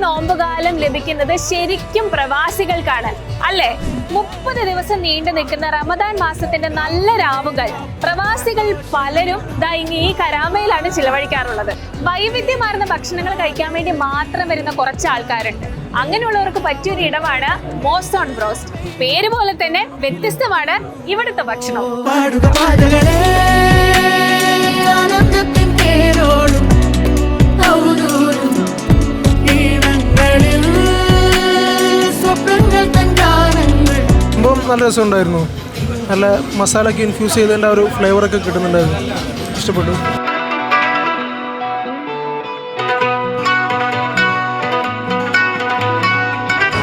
നോമ്പുകാലം ലഭിക്കുന്നത് ശരിക്കും പ്രവാസികൾക്കാണ് അല്ലേ? 30 ദിവസം നീണ്ടു നിൽക്കുന്ന റമദാൻ മാസത്തിന്റെ നല്ല രാവുകൾ പ്രവാസികൾ പലരും ഈ കരാമയിലാണ് ചിലവഴിക്കാറുള്ളത്. വൈവിധ്യമാർന്ന ഭക്ഷണങ്ങൾ കഴിക്കാൻ വേണ്ടി മാത്രം വരുന്ന കുറച്ച് ആൾക്കാരുണ്ട്. അങ്ങനെയുള്ളവർക്ക് പറ്റിയൊരു ഇടമാണ് മോസോൺ ബ്രോസ്റ്റ്. പേര് പോലെ തന്നെ വ്യത്യസ്തമാണ് ഇവിടുത്തെ ഭക്ഷണം. നല്ല രസമുണ്ടായിരുന്നു. നല്ല മസാലയൊക്കെ ഇൻഫ്യൂസ് ചെയ്തതിൻ്റെ ഒരു ഫ്ലേവറൊക്കെ കിട്ടുന്നുണ്ടായിരുന്നു. ഇഷ്ടപ്പെട്ടു.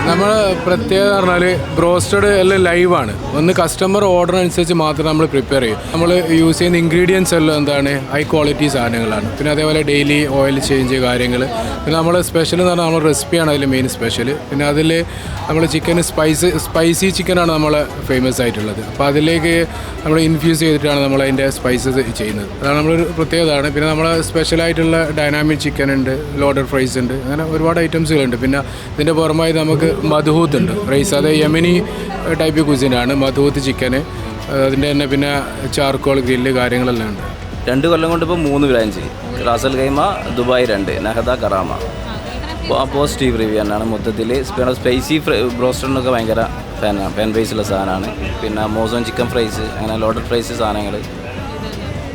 നമ്മൾ പ്രത്യേകത പറഞ്ഞാൽ ബ്രോസ്റ്റഡ് എല്ലാം ലൈവാണ്. ഒന്ന് കസ്റ്റമർ ഓർഡർ അനുസരിച്ച് മാത്രം നമ്മൾ പ്രിപ്പയർ ചെയ്യും. നമ്മൾ യൂസ് ചെയ്യുന്ന ഇൻഗ്രീഡിയൻസ് എല്ലാം എന്താണ് ഹൈ ക്വാളിറ്റി സാധനങ്ങളാണ്. പിന്നെ അതേപോലെ ഡെയിലി ഓയിൽ ചേഞ്ച് കാര്യങ്ങൾ. പിന്നെ നമ്മൾ സ്പെഷ്യൽ എന്ന് പറഞ്ഞാൽ നമ്മൾ റെസിപ്പിയാണ് അതിൽ മെയിൻ സ്പെഷ്യൽ. പിന്നെ അതിൽ നമ്മൾ ചിക്കൻ സ്പൈസി ചിക്കനാണ് നമ്മൾ ഫേമസ് ആയിട്ടുള്ളത്. അപ്പോൾ അതിലേക്ക് നമ്മൾ ഇൻഫ്യൂസ് ചെയ്തിട്ടാണ് നമ്മൾ അതിൻ്റെ സ്പൈസസ് ചെയ്യുന്നത്. അതാണ് നമ്മളൊരു പ്രത്യേകതയാണ്. പിന്നെ നമ്മൾ സ്പെഷ്യലായിട്ടുള്ള ഡൈനാമിക് ചിക്കൻ ഉണ്ട്, ലോഡഡ് ഫ്രൈസ് ഉണ്ട്, അങ്ങനെ ഒരുപാട് ഐറ്റംസുകളുണ്ട്. പിന്നെ ഇതിൻ്റെ പുറമായി നമുക്ക് മധുഹൂത്ത് ഉണ്ട് റൈസ്. അത് യമനി ടൈപ്പ് കുസിനാണ് മധുഹൂത്ത് ചിക്കന്. അതിൻ്റെ തന്നെ പിന്നെ ചാർക്കോൾ ഗ്രില്ല് കാര്യങ്ങളെല്ലാം ഉണ്ട്. 2 കൊല്ലം കൊണ്ട് ഇപ്പോൾ 3 branch. Ras al Khaimah, Dubai 2, നഹദ, കറാമ. Positive review തന്നെയാണ് മൊത്തത്തിൽ. സ്പൈസി ബ്രോസ്റ്ററിനൊക്കെ ഭയങ്കര ഫാൻ ബേസുള്ള സാധനമാണ്. പിന്നെ മോസോൺ ചിക്കൻ ഫ്രൈസ്, അങ്ങനെ ലോഡഡ് ഫ്രൈസ് സാധനങ്ങൾ,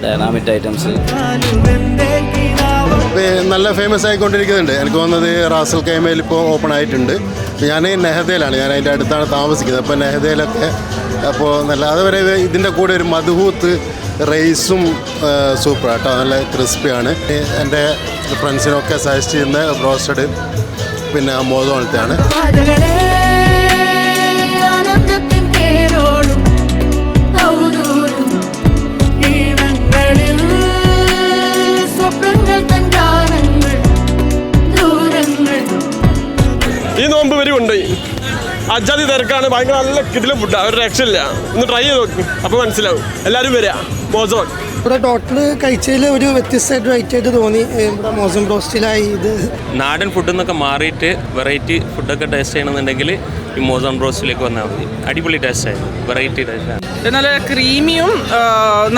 ഡൈനാമിക് ഐറ്റംസ് നല്ല ഫേമസ് ആയിക്കൊണ്ടിരിക്കുന്നുണ്ട്. എനിക്ക് തോന്നുന്നത് റാസൽ ഖൈമയിൽ ഇപ്പോൾ ഓപ്പൺ ആയിട്ടുണ്ട്. ഞാൻ നെഹദയിലാണ്, ഞാൻ അതിൻ്റെ അടുത്താണ് താമസിക്കുന്നത്. അപ്പോൾ നെഹദയിലൊക്കെ അപ്പോൾ നല്ല അതുവരെ ഇതിൻ്റെ കൂടെ ഒരു മധുഹൂത്ത് റൈസും സൂപ്പർ കേട്ടോ, നല്ല ക്രിസ്പിയാണ്. എൻ്റെ ഫ്രണ്ട്സിനൊക്കെ സജസ്റ്റ് ചെയ്യുന്ന ബ്രോസ്റ്റഡ് പിന്നെ മോദോളത്തെയാണ്. ഈ നോമ്പ് വരെ ഉണ്ട്. അജാതി തിരക്കാണ്, ഭയങ്കര നല്ല കിടിലം ഫുഡാണ്, ഒരു രക്ഷയില്ല. ഒന്ന് ട്രൈ ചെയ്ത് നോക്കും, അപ്പോൾ മനസ്സിലാവും. എല്ലാവരും വരിക മോസോൺ. ഇവിടെ ടോട്ടൽ കഴിച്ചതിൽ ഒരു വ്യത്യസ്തമായിട്ട് ഐറ്റമായിട്ട് തോന്നി. ഇവിടെ മോസോൺ ബ്രോസ്റ്റിലായി ഇത് നാടൻ ഫുഡിൽ നിന്നൊക്കെ മാറിയിട്ട് വെറൈറ്റി ഫുഡൊക്കെ ടേസ്റ്റ് ചെയ്യണമെന്നുണ്ടെങ്കിൽ ഈ മോസോൺ ബ്രോസ്റ്റിലേക്ക് വന്നാൽ മതി. അടിപൊളി ടേസ്റ്റായിരുന്നു, വെറൈറ്റി ടേസ്റ്റാണ്. നല്ല ക്രീമിയും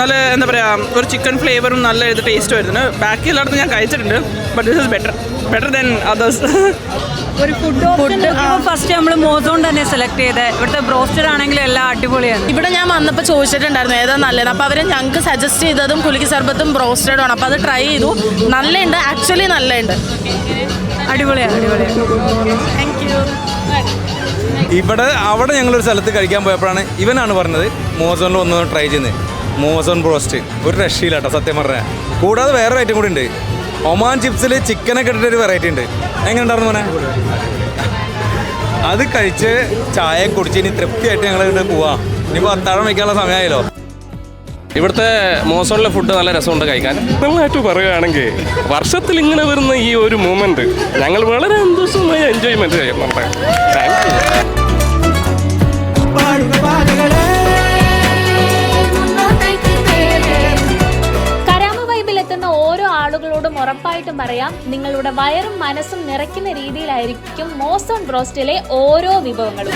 നല്ല എന്താ പറയുക ഒരു ചിക്കൻ ഫ്ലേവറും നല്ല ഇത് ടേസ്റ്റ് വരുന്നത്. ബാക്കി എല്ലായിടത്തും ഞാൻ കഴിച്ചിട്ടുണ്ട്, but this is better than others. ഒരു ഫുഡ് ഫസ്റ്റ് നമ്മൾ മോസോൺ തന്നെ സെലക്ട് ചെയ്തത്. ഇവിടുത്തെ ബ്രോസ്റ്റഡ് ആണെങ്കിലും എല്ലാം അടിപൊളിയാണ്. ഇവിടെ ഞാൻ വന്നപ്പോൾ ചോദിച്ചിട്ടുണ്ടായിരുന്നു ഏതാ നല്ലത്. അപ്പോൾ അവർ ഞങ്ങൾക്ക് സജസ്റ്റ് ചെയ്തതും കുലുക്കി സർബത്തും ബ്രോസ്റ്റഡും ആണ്. അപ്പോൾ അത് ട്രൈ ചെയ്തു, നല്ലുണ്ട്, ആക്ച്വലി നല്ലുണ്ട്, അടിപൊളിയാണ്. Thank you. അവിടെ ഞങ്ങളൊരു സ്ഥലത്ത് കഴിക്കാൻ പോയപ്പോഴാണ് ഇവനാണ് പറഞ്ഞത് മോസോണിൽ ഒന്ന് ട്രൈ ചെയ്യുന്നത്. മോസോൺ ബ്രോസ്റ്റ് ഒരു രക്ഷയില്ലാട്ടോ സത്യം പറഞ്ഞാൽ. കൂടാതെ വേറൊരു ഐറ്റം കൂടി ഉണ്ട്, ഒമാൻ ചിപ്സിൽ ചിക്കനൊക്കെ ഇട്ടിട്ടൊരു വെറൈറ്റി ഉണ്ട്. എങ്ങനെ ഉണ്ടായിരുന്നു മോനെ? അത് കഴിച്ച് ചായ കുടിച്ച് ഇനി തൃപ്തിയായിട്ട് ഞങ്ങൾ ഇവിടെ പോവാം. ഇനിയിപ്പോൾ അത്താഴം വയ്ക്കാനുള്ള സമയമായല്ലോ. ഇവിടുത്തെ മോസോണിലെ ഫുഡ് നല്ല രസമുണ്ട് കഴിക്കാൻ. നല്ലതായിട്ട് പറയുകയാണെങ്കിൽ വർഷത്തിൽ ഇങ്ങനെ വരുന്ന ഈ ഒരു മൂമെൻറ്റ് ഞങ്ങൾ വളരെ സന്തോഷമായി എൻജോയ്മെൻറ്റ് ചെയ്യുന്നുണ്ട്. Thank you. ഓരോ ആളുകളോടും ഉറപ്പായിട്ടും പറയാം, നിങ്ങളുടെ വയറും മനസ്സും നിറയ്ക്കുന്ന രീതിയിലായിരിക്കും മോസോൺ ബ്രോസ്റ്റിലെ ഓരോ വിഭവങ്ങളും.